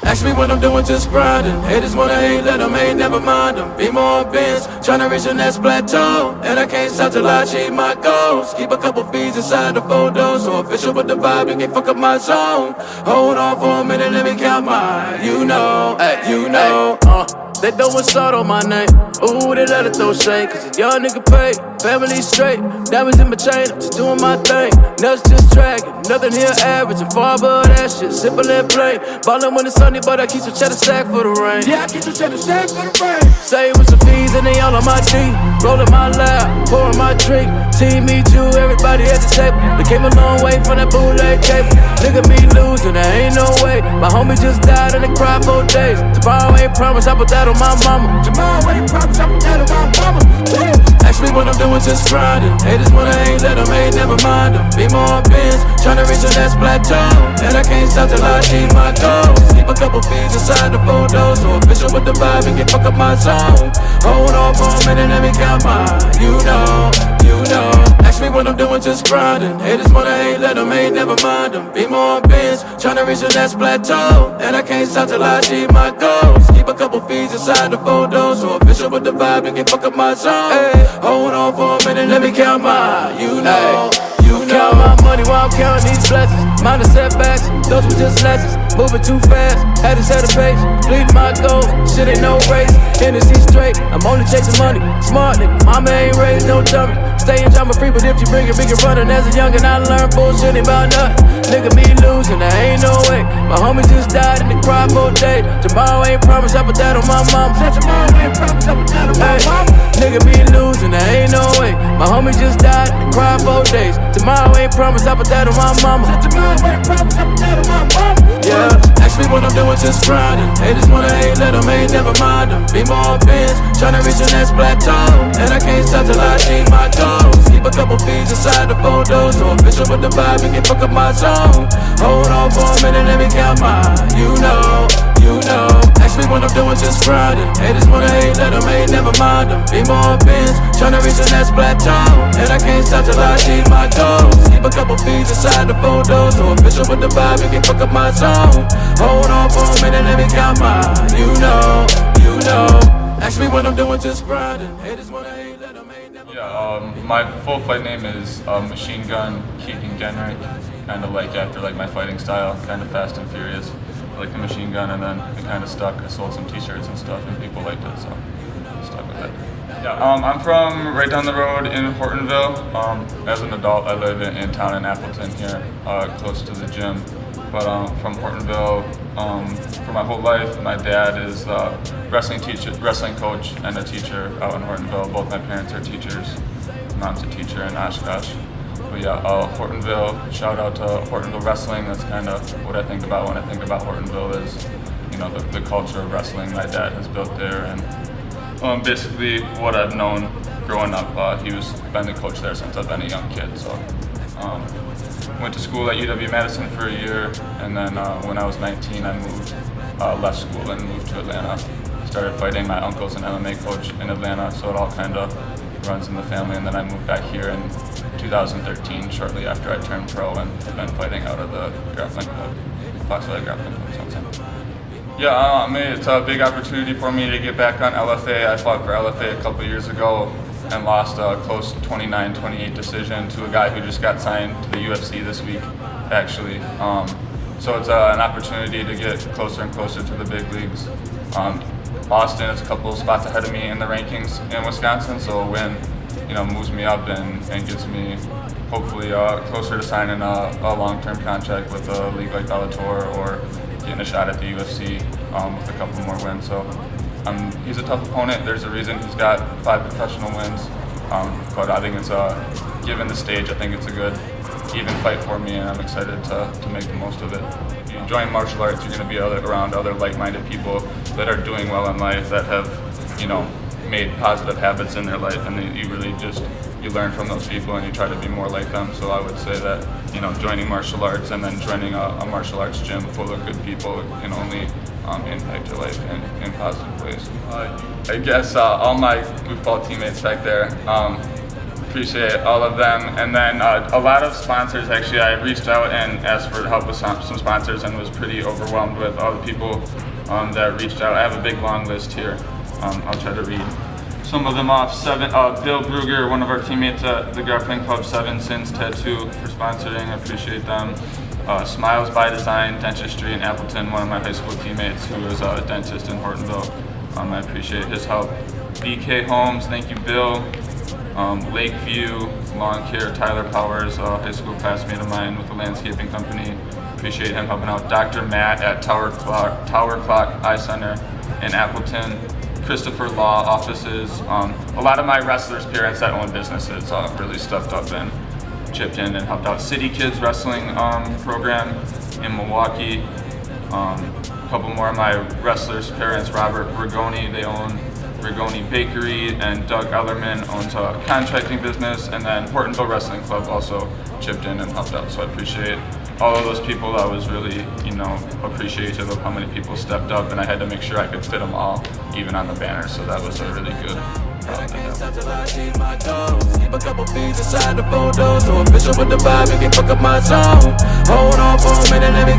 Ask me what I'm doing, just grinding. Haters wanna hate, let them hate, never mind them. Be more bins, tryna reach the next plateau. And I can't stop till I achieve my goals. Keep a couple feeds inside the photos. So official with the vibe, you can't fuck up my zone. Hold on for a minute, let me count mine. You know, they throwin' salt on my name. Ooh, they let it throw shade. Cause a young nigga paid, family straight. Diamonds in my chain, I'm just doing my thing. Nuts just dragging, nothing here average. I'm far above that shit, simple and plain. Ballin' when it's sunny, but I keep some cheddar stack for the rain. Yeah, I keep some cheddar stack for the rain. Stay with some fees and they all on my D. Rollin' my lap, pouring my drink. Team, me too, everybody at the table. They came a long way from that bootleg tape. Nigga, me losing, there ain't no way. My homie just died and they cried for days. Tomorrow ain't promised, I put that on my mama. Tomorrow ain't promised, I put that on my mama. Ask me what I'm doing, just grinding. Haters wanna hate, let them hate, never mind them. Be more bins, tryna reach the next plateau. And I can't stop till I achieve my goals. Keep a couple feeds inside the photos. So official with the vibe and can fuck up my zone. Hold on for a minute, let me count mine. You know. Ask me what I'm doing, just grinding. Haters wanna hate, let them hate, never mind them. Be more bins, tryna reach the next plateau. And I can't stop till I achieve my goals. Keep a couple feeds inside the photos. So official with the vibe and can fuck up my zone. Hold on for a minute, let me count mine. You know. Count my money while I'm counting these blessings. Minor setbacks, those were just lessons. Moving too fast, had to set a pace. Bleed my goals, shit ain't no race. Hennessy straight, I'm only chasing money. Smart nigga, mama ain't raised no dummy. Staying drama free, but if you bring it, we can run it. As a youngin', I learned bullshit ain't about nothing. Nigga, me losing, there ain't no way. My homie just died and they cried for days. Tomorrow ain't promised, I put that on my mama. Tomorrow ain't promised, I put that on my mama. Nigga, me losing, there ain't no way. My homie just died and they cried for days. Tomorrow ain't promised, I put that on my mama. Tomorrow ain't promised, I put that on my mama. Yeah, ask me what I'm doing, just grinding. Haters wanna hate, let them hate, never mind them. Be more bins, tryna reach the next plateau. And I can't stop till I achieve my goals. Keep a couple feeds inside the photos. So official with the vibe and can fuck up my zone. Hold on for a minute, let me count mine. You know. Ask me what I'm doing, just grinding. Haters wanna hate, let them hate, never mind them. Be more bins, tryna reach the next plateau. And I can't stop till I achieve my goals. Keep a couple feeds inside the photos. So official with the vibe and can fuck up my zone. Hold on for a minute, let me count mine. You know. Ask me what I'm doing, just grinding. Haters wanna hate, let them hate, never mind. My full fight name is Machine Gun Kegan Gennrich. Kind of like after my fighting style, kind of fast and furious. Like the machine gun, and then it kind of stuck. I sold some t-shirts and stuff and people liked it, so I stuck with it. Yeah, I'm from right down the road in Hortonville. As an adult, I live in town in Appleton here, close to the gym. But from Hortonville, for my whole life, my dad is a wrestling coach and a teacher out in Hortonville. Both my parents are teachers. Mom's a teacher in Oshkosh. But yeah, Hortonville, shout out to Hortonville Wrestling. That's kind of what I think about when I think about Hortonville is, the culture of wrestling my dad has built there. And basically what I've known growing up, he's been the coach there since I've been a young kid. So went to school at UW-Madison for a year, and then when I was 19, I left school and moved to Atlanta. Started fighting. My uncle's an MMA coach in Atlanta, so it all kind of runs in the family. And then I moved back here in 2013, shortly after I turned pro, and have been fighting out of the grappling club, Fox Valley Grappling Club since then. Yeah, it's a big opportunity for me to get back on LFA. I fought for LFA a couple years ago and lost a close 29-28 decision to a guy who just got signed to the UFC this week, actually. So it's an opportunity to get closer and closer to the big leagues. Austin is a couple of spots ahead of me in the rankings in Wisconsin, so a win moves me up and gets me hopefully closer to signing a long-term contract with a league like Bellator or getting a shot at the UFC with a couple more wins. So he's a tough opponent. There's a reason he's got 5 professional wins, but I think given the stage, I think it's a good even fight for me, and I'm excited to make the most of it. If you join martial arts, you're going to be around other like-minded people that are doing well in life, that have, made positive habits in their life, and you learn from those people and you try to be more like them. So I would say that, you know, joining martial arts and then joining a martial arts gym full of good people can only impact your life in positive ways. I guess all my goofball teammates back there, appreciate all of them. And then a lot of sponsors, actually, I reached out and asked for help with some sponsors and was pretty overwhelmed with all the people that reached out. I have a big long list here. I'll try to read some of them off. Bill Bruger, one of our teammates at the Grappling Club, 7 Sins Tattoo for sponsoring. I appreciate them. Smiles by Design Dentistry in Appleton, one of my high school teammates who is a dentist in Hortonville. I appreciate his help. BK Holmes, thank you, Bill. Lakeview Lawn Care, Tyler Powers, a high school classmate of mine with a landscaping company. Appreciate him helping out. Dr. Matt at Tower Clock Eye Center in Appleton. Christopher Law Offices. A lot of my wrestlers' parents that own businesses really stepped up and chipped in and helped out. City Kids Wrestling program in Milwaukee. A couple more of my wrestlers' parents, Robert Rigoni, they own Rigoni Bakery, and Doug Ellerman owns a contracting business, and then Hortonville Wrestling Club also chipped in and helped out. So I appreciate all of those people. I was really, appreciative of how many people stepped up, and I had to make sure I could fit them all, even on the banner. So that was a really good. I can't stop till I see my toes. Keep a couple feet inside the photos. So official with the vibe, you can fuck up my zone. Hold on for a minute, let me